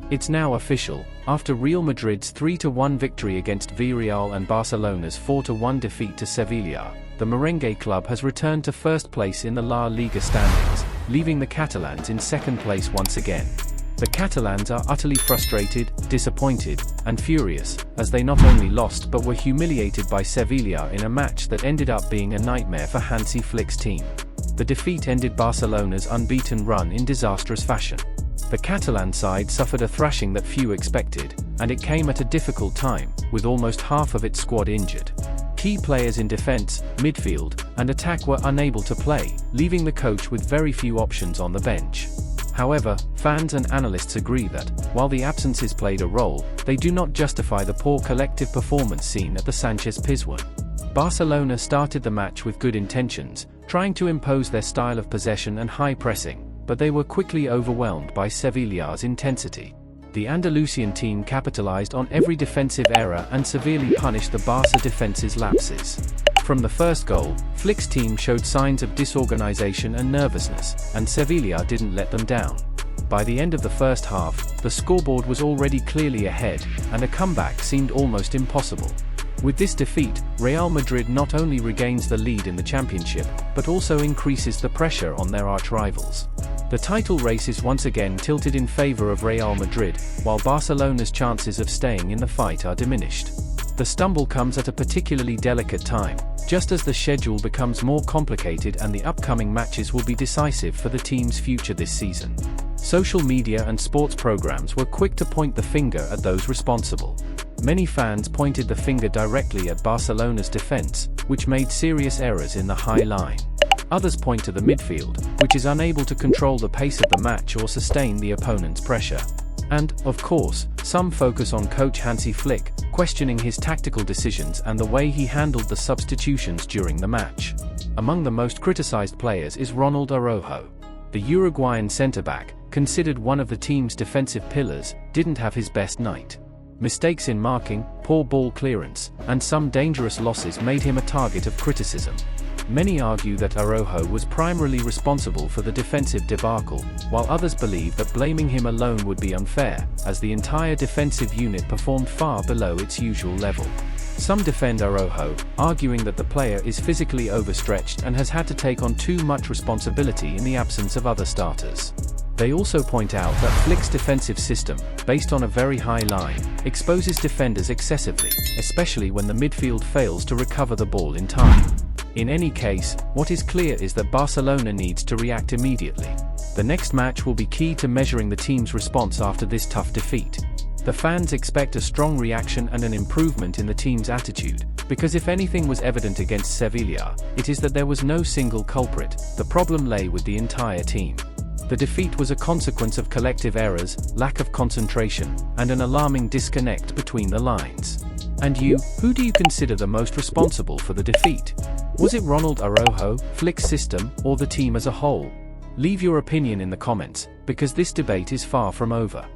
It's now official. After Real Madrid's 3-1 victory against Villarreal and Barcelona's 4-1 defeat to Sevilla, the merengue club has returned to first place in the La Liga standings, leaving the Catalans in second place once again. The Catalans are utterly frustrated, disappointed, and furious, as they not only lost but were humiliated by Sevilla in a match that ended up being a nightmare for Hansi Flick's team. The defeat ended Barcelona's unbeaten run in disastrous fashion. The Catalan side suffered a thrashing that few expected, and it came at a difficult time, with almost half of its squad injured. Key players in defense, midfield, and attack were unable to play, leaving the coach with very few options on the bench. However, fans and analysts agree that, while the absences played a role, they do not justify the poor collective performance seen at the Sánchez-Pizjuán. Barcelona started the match with good intentions, trying to impose their style of possession and high pressing, but they were quickly overwhelmed by Sevilla's intensity. The Andalusian team capitalized on every defensive error and severely punished the Barça defense's lapses. From the first goal, Flick's team showed signs of disorganization and nervousness, and Sevilla didn't let them down. By the end of the first half, the scoreboard was already clearly ahead, and a comeback seemed almost impossible. With this defeat, Real Madrid not only regains the lead in the championship, but also increases the pressure on their arch-rivals. The title race is once again tilted in favor of Real Madrid, while Barcelona's chances of staying in the fight are diminished. The stumble comes at a particularly delicate time, just as the schedule becomes more complicated and the upcoming matches will be decisive for the team's future this season. Social media and sports programs were quick to point the finger at those responsible. Many fans pointed the finger directly at Barcelona's defense, which made serious errors in the high line. Others point to the midfield, which is unable to control the pace of the match or sustain the opponent's pressure. And, of course, some focus on coach Hansi Flick, questioning his tactical decisions and the way he handled the substitutions during the match. Among the most criticized players is Ronald Araujo. The Uruguayan centre-back, considered one of the team's defensive pillars, didn't have his best night. Mistakes in marking, poor ball clearance, and some dangerous losses made him a target of criticism. Many argue that Araujo was primarily responsible for the defensive debacle, while others believe that blaming him alone would be unfair, as the entire defensive unit performed far below its usual level. Some defend Araujo, arguing that the player is physically overstretched and has had to take on too much responsibility in the absence of other starters. They also point out that Flick's defensive system, based on a very high line, exposes defenders excessively, especially when the midfield fails to recover the ball in time. In any case, what is clear is that Barcelona needs to react immediately. The next match will be key to measuring the team's response after this tough defeat. The fans expect a strong reaction and an improvement in the team's attitude, because if anything was evident against Sevilla, it is that there was no single culprit. The problem lay with the entire team. The defeat was a consequence of collective errors, lack of concentration, and an alarming disconnect between the lines. And you, who do you consider the most responsible for the defeat? Was it Ronald Araujo, Flick's system, or the team as a whole? Leave your opinion in the comments, because this debate is far from over.